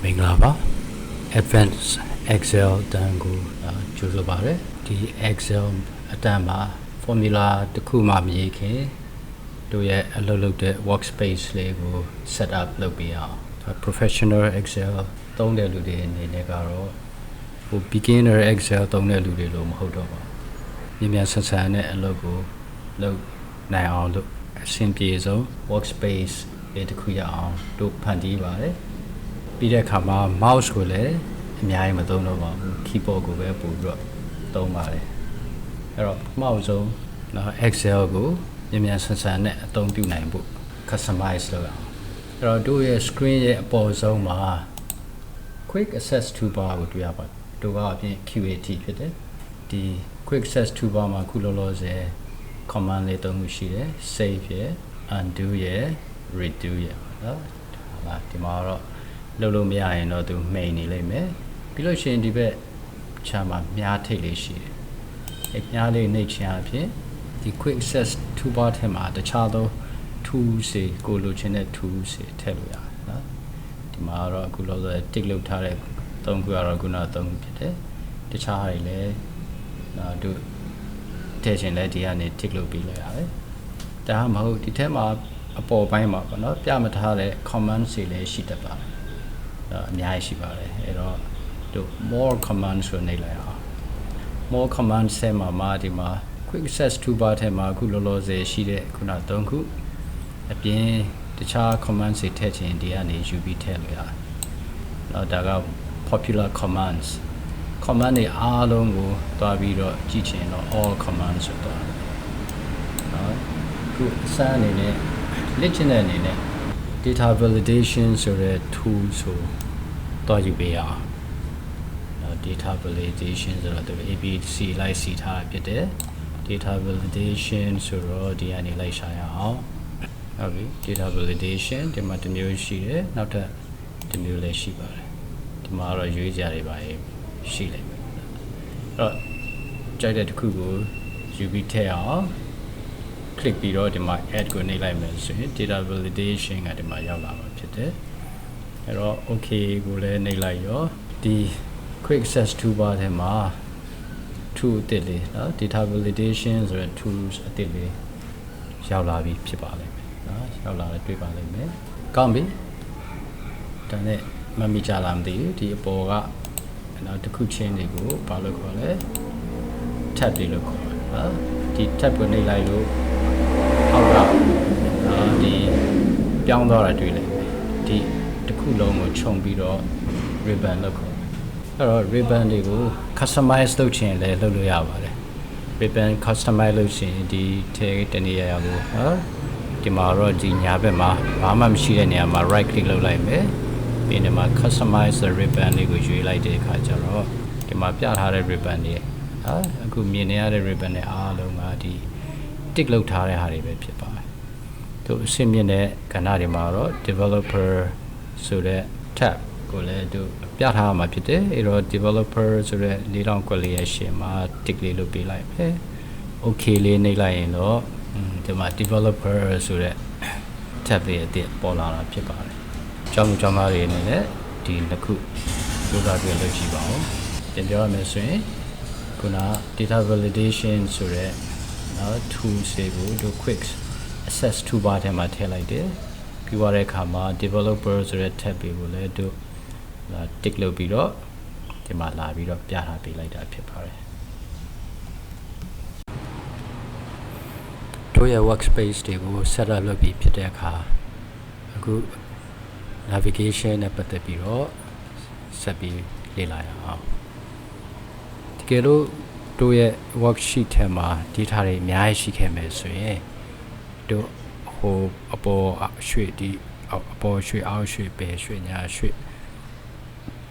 Minglava Advanced Excel တန်းကိုကြိုးစားပါတယ်ဒီ Excel အတန်းမှာ formula တစ်ခုမှမရေးခင်တို့ရဲ့အလုပ်လုပ်တဲ့ workspace လေးကို set up လုပ်ပေးအောင် professional Excel သုံးတဲ့လူတွေအနေနဲ့ကတော့ဟို beginner Excel သုံးတဲ့လူတွေလို့မဟုတ်တော့ပါဘူးမြန်ဆန်ဆန်နဲ့အလုပ်ကိုလုပ်နိုင်အောင်လို့အဆင်ပြေဆုံး workspace လေးတစ်ခုရအောင်တို့ဖန်တီးပါတယ်ပြီးတဲ့အခါမှာ mouse ကိုလည်းအများကြီးမသုံးတော့ပါဘူး keyboard ကိုပဲပို့ပြီးတော့သုံးပါတယ်အဲ့တော့ပထမဆုံးနော် Excel ကိုမြန်ဆန်ဆန်နဲ့အသုံးပြုနိုင်ဖို့ customize လုပ်အောင်အဲ့တော့တို့ရဲ့ screen ရဲ့အပေါ်ဆုံးမှာ quick access toolbar ကိုတွေ့ရပါတယ်တို့ကအပြင် QAT ဖြစ်တယ်ဒီ quick access toolbar မှာခုလောလောဆယ် command လေးသုံးခုရှိတယ် save ရယ် undo ရယ် redo ရယ်နော်ဒီမှာတော့လုပ်လို့မရရင်တော့သူ main နေလိမ့်မယ်ပြီးလို့ရှိရင်ဒီဘက်ချမ်းမှာမြားထိတ်လေးရှိတယ်အဲမြားလေးနှိပ်ချင်အဖြစ်ဒီ quick access toolbar ထဲမှာတခြားသော tools တွေကိုလိုချင်တဲ့ tools တွေထည့်လို့ရတယ်နော်ဒီမှာတော့အခုလောလောဆယ် tick လုပ်ထားတဲ့သုံးခုကတော့ခုနသုံးခုဖြစ်တယ်တခြားဟာတွေလည်းတို့ထည့်ချင်လဲဒီကနေ tick လုပ်ပြီးလိုက်ရတယ်ဒါမှမဟုတ်ဒီထဲမှာအပေါ်ပိုင်းမှာပေါ့နော်ပြမထားတဲ့ command တွေလည်းရှိတတ်ပါတယ်အများကြီးရှိပါတယ်အဲ့တော့တို့ more command ဆိုနေလိုက်အောင် more command ဆဲမှာဒီမှာ quick access toolbar ထဲမှာအခုလောလောဆယ်ရှိတဲ့ခုန၃ခုအပြင်တခြား command တွေထည့်ချင်ဒီကနေယူပြီးထည့်လို့ရတယ်တော့ဒါက popular commands command တွေအားလုံးကိုတွားပြီးတော့ကြည့်ချင်တော့ all commands ဆိုတော့ခုအစအနေနဲ့လက်ချင်တဲ့အနေနဲ့ data validation ဆိုတဲ့ tool ဆိုတော့ယူပေးအောင် data validation ဆိုတော့ ABC လိုက်စီထားဖြစ်တယ် data validation ဆိုတော့ဒီကနေလိုက်ရှာရအောင်ဟုတ်ပြီ data validation ဒီမှာတစ်မျိုးရှိတယ်နောက်ထပ်တစ်မျိုးလည်းရှိပါတယ်ဒီမှာတော့ရွေးကြတွေပါရှိလိမ့်မယ်အဲ့တော့ကြိုက်တဲ့တစ်ခုကိုယူပြီးထည့်အောင် click ပြီးတော့ဒီမှာ add ကိုနှိပ်လိုက်မယ်ဆိုရင် data validation ကဒီမှာရောက်လာမှာဖြစ်တယ်အဲ့တော့ okay ကိုလည်းနှိပ်လိုက်ရောဒီ quick access toolbar ထဲမှာ tool အသစ်လေးနော် data validation ဆိုတဲ့ tools အသစ်လေးရောက်လာပြီဖြစ်ပါလိမ့်မယ်နော်ရောက်လာတယ်တွေ့ပါလိမ့်မယ်ကောင်းပြီဒါနဲ့မမိကြလားမသိဘူးဒီအပေါ်ကနောက်တစ်ခုချင်းတွေကိုဘာလို့ခေါ်လဲ tab လေးလို့ခေါ်တယ်နော်ဒီ tab ကိုနှိပ်လိုက်လို့အောက်ကဒီပြောင်းသွားတာတွေ့လိမ့်မယ်ဒီတစ်ခုလုံးကိုခြုံပြီးတော့ ribbon လို့ခေါ်အဲ့တော့ ribbon တွေကို customize လုပ်ချင်လည်းလုပ်လို့ရပါတယ် ribbon customize လုပ်ချင်ဒီထဲတနေရာကိုနော်ဒီမှာတော့ဒီညာဘက်မှာဘာမှမရှိတဲ့နေရာမှာ right click လုပ်လိုက်မယ်ပြီးဒီမှာ customize the ribbon လေးကိုရွေးလိုက်တဲ့အခါကျတော့ဒီမှာပြထားတဲ့ ribbon တွေအခုမြင်နေရတဲ့ ribbon တွေအားလုံးကဒီ tick လုပ်ထားတဲ့ဟာတွေပဲဖြစ်ပါတယ်သူအဆင့်မြင့်တဲ့ကဏ္ဍတွေမှာတော့ developer ဆိုတဲ့ tab ကိုလည်းသူပြထားမှာဖြစ်တယ်အဲ့တော့ developer ဆိုတဲ့၄000ကွက်လေးရဲ့ရှင်းမှာ tick လေးလုပ်ပေးလိုက်ပဲ okay လေးနှိပ်လိုက်ရင်တော့ဒီမှာ developer ဆိုတဲ့ tab လေးအသစ်ပေါ်လာတာဖြစ်ပါတယ်ကျောင်းသားတွေအနေနဲ့ဒီနှစ်ခုလုပ်တာပြလုပ်ကြည့်ပါဦးပြန်ပြောရမယ်ဆိုရင်ခုန data validation ဆိုတဲ့နော် tools တွေကိုတို့ quick access toolbar ထဲမှာထည့်လိုက်တယ်ပြီးသွားတဲ့အခါမှာ developer ဆိုတဲ့ tab တွေကိုလည်းတို့tick လုပ်ပြီးတော့ဒီမှာလာပြီးတော့ပြထားပေးလိုက်တာဖြစ်ပါတယ်တို့ရဲ့ workspace တွေကို set up လုပ်ပြီးဖြစ်တဲ့အခါအခု navigation နဲ့ပတ်သက်ပြီးတော့ဆက်ပြီးလေ့လာရအောင်တကယ်လို့တို့ရဲ့ worksheet ထဲမှာ data တွေအများကြီးရှိခဲ့မယ်ဆိုရင်တို့ဟိုအပေါ်ရွှေ့ဒီအပေါ်ရွှေ့အောက်ရွှေ့ပဲရွှေ့ညာရွှေ့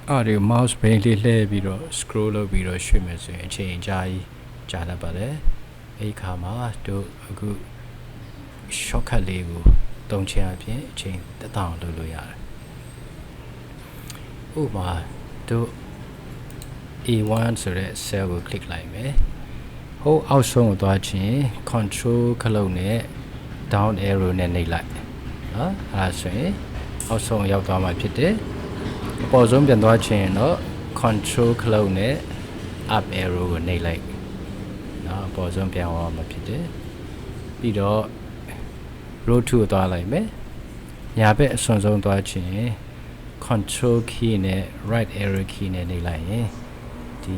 အဲ့ဒီ mouse ဘိန်းလေးလှည့်ပြီးတော့ scroll လုပ်ပြီးတော့ရွှေ့မယ်ဆိုရင်အချိန်အကြာကြီးကြာတတ်ပါတယ်အဲ့ဒီခါမှာတို့အခု shortcut လေးကိုသုံးချင်အပြင်အချိန်တက်တောင်လုပ်လို့ရတယ်ဥပမာတို့ A1 ဆိုတဲ့ cell ကို click လိုက်မယ်ဟိုအောက်ဆုံးကိုသွားချင် control ခလုတ်နဲ့ down arrow နဲ့နှိပ်လိုက်နော်အဲ့ဒါဆိုရင်အောက်ဆုံးရောက်သွားမှာဖြစ်တယ် ပေါ်ဆုံးပြန်သွားချင်တော့ control ခလုတ်နဲ့ up arrow ကိုနှိပ်လိုက်နော်အပေါ်ဆုံးပြန်သွားမှာဖြစ်တယ်ပြီးတော့ row 2ကိုသွားလိုက်မယ်ညာဘက်အစွန်ဆုံးသွားချင် control key နဲ့ right arrow key နဲ့နှိပ်လိုက်ရင်ဒီ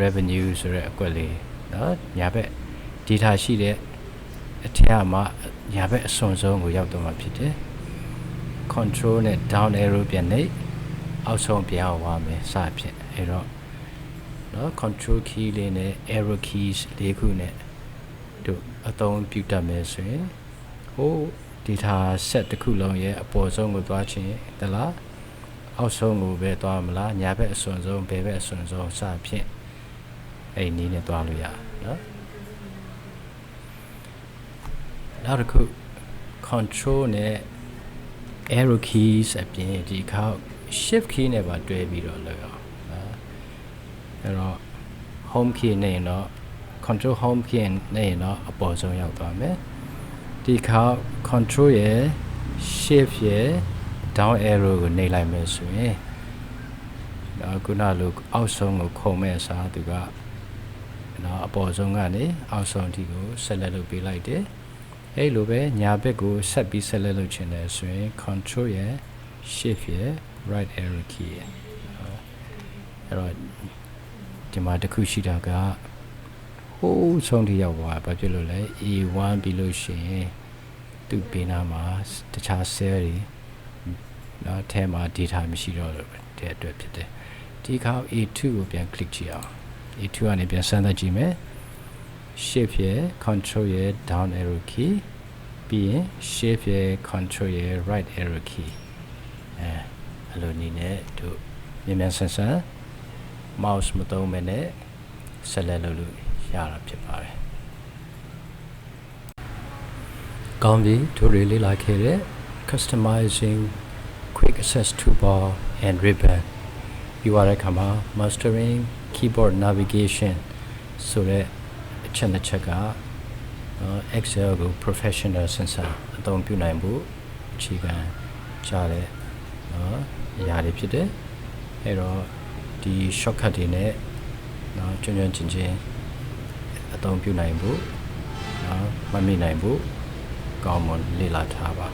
revenue ဆိုတဲ့အကွက်လေးနော်ညာဘက် data ရှိတဲ့အထက်မှာညာဘက်အစွန်ဆုံးကိုရောက်တော့မှာဖြစ်တယ် control နဲ့ down arrow ပြန်နှိပ်အောက်ဆုံးပြန်သွားမယ်စဖြစ်အဲ့တော့နော် control key လေးနဲ့ arrow keys လေးခုနဲ့တို့အသုံးပြုတတ်မယ်ဆိုရင်ဟို data set တစ်ခုလုံးရဲ့အပေါ်ဆုံးကိုသွားချင်တလားအောက်ဆုံးကိုပဲသွားမလားညာဘက်အစွန်ဆုံးဘယ်ဘက်အစွန်ဆုံးစဖြစ်အဲ့နည်းနဲ့သွားလို့ရနော်နောက်တစ်ခု control နဲ့ arrow keys အပြင်ဒီခေါက် shift key နဲ့ပါတွဲပြီးတော့လုပ်အောင်အဲ့တော့ home key နဲ့ရင်တော့ control home key နဲ့ရင်တော့အပေါ်ဆုံးရောက်သွားမယ်ဒီခေါက် control ရဲ့ shift ရဲ့ down arrow ကိုနှိပ်လိုက်မယ်ဆိုရင်ခုနလိုအောက်ဆုံးကိုခုံမဲ့အစားသူကနော်အပေါ်ဆုံးကနေအောက်ဆုံးအထိကိုဆက်လက်လုပ်ပေးလိုက်တယ်အဲ့လိုပဲညာဘက်ကိုဆက်ပြီးဆက်လက်လုပ်ချင်တယ်ဆိုရင် control ရဲ့ shift ရဲ့ right arrow key ရဲ့အဲ့တော့ဒီမှာတစ်ခုရှိတာကဟိုးဆုံးထိရောက်သွားဘာဖြစ်လို့လဲ A1 ပြီးလို့ရှိရင်သူ့ဘေးနားမှာတခြား cell တွေနော်အဲမှာ data မရှိတော့တဲ့အတွက်ဖြစ်တယ်ဒီခေါက် A2 ကိုပြန် click ကြည့်အောင် A2 ကနေပြန်စမ်းသပ်ကြည့်မယ် shift ရဲ့ control ရဲ့ down arrow key ပြီးရင် shift ရဲ့ control ရဲ့ right arrow key အဲ့လိုနည်းနဲ့တို့မြန်မြန်ဆန်ဆန် mouse မသုံးဘဲနဲ့ဆက်လက်လုပ်လို့ရတာဖြစ်ပါတယ်ကောင်းပြီတို့တွေလေ့လာခဲ့တဲ့ customizing quick access toolbar and ribbon ပြီးသွားတဲ့အခါမှာ mastering keyboard navigation ဆိုတဲ့အချက်နှစ်ချက်ကExcel ကို professional ဆန်ဆန်အသုံးပြုနိုင်ဖို့အခြေခံကြတဲ့အရာတွေဖြစ်တယ်အဲ့တော့ဒီ shortcut တွေနဲ့ကျွမ်းကျွမ်းကျင်ကျင်အသုံးပြုနိုင်ဖို့မမိနိုင်ဖို့ကောင်းမွန်လေ့လာထားပါ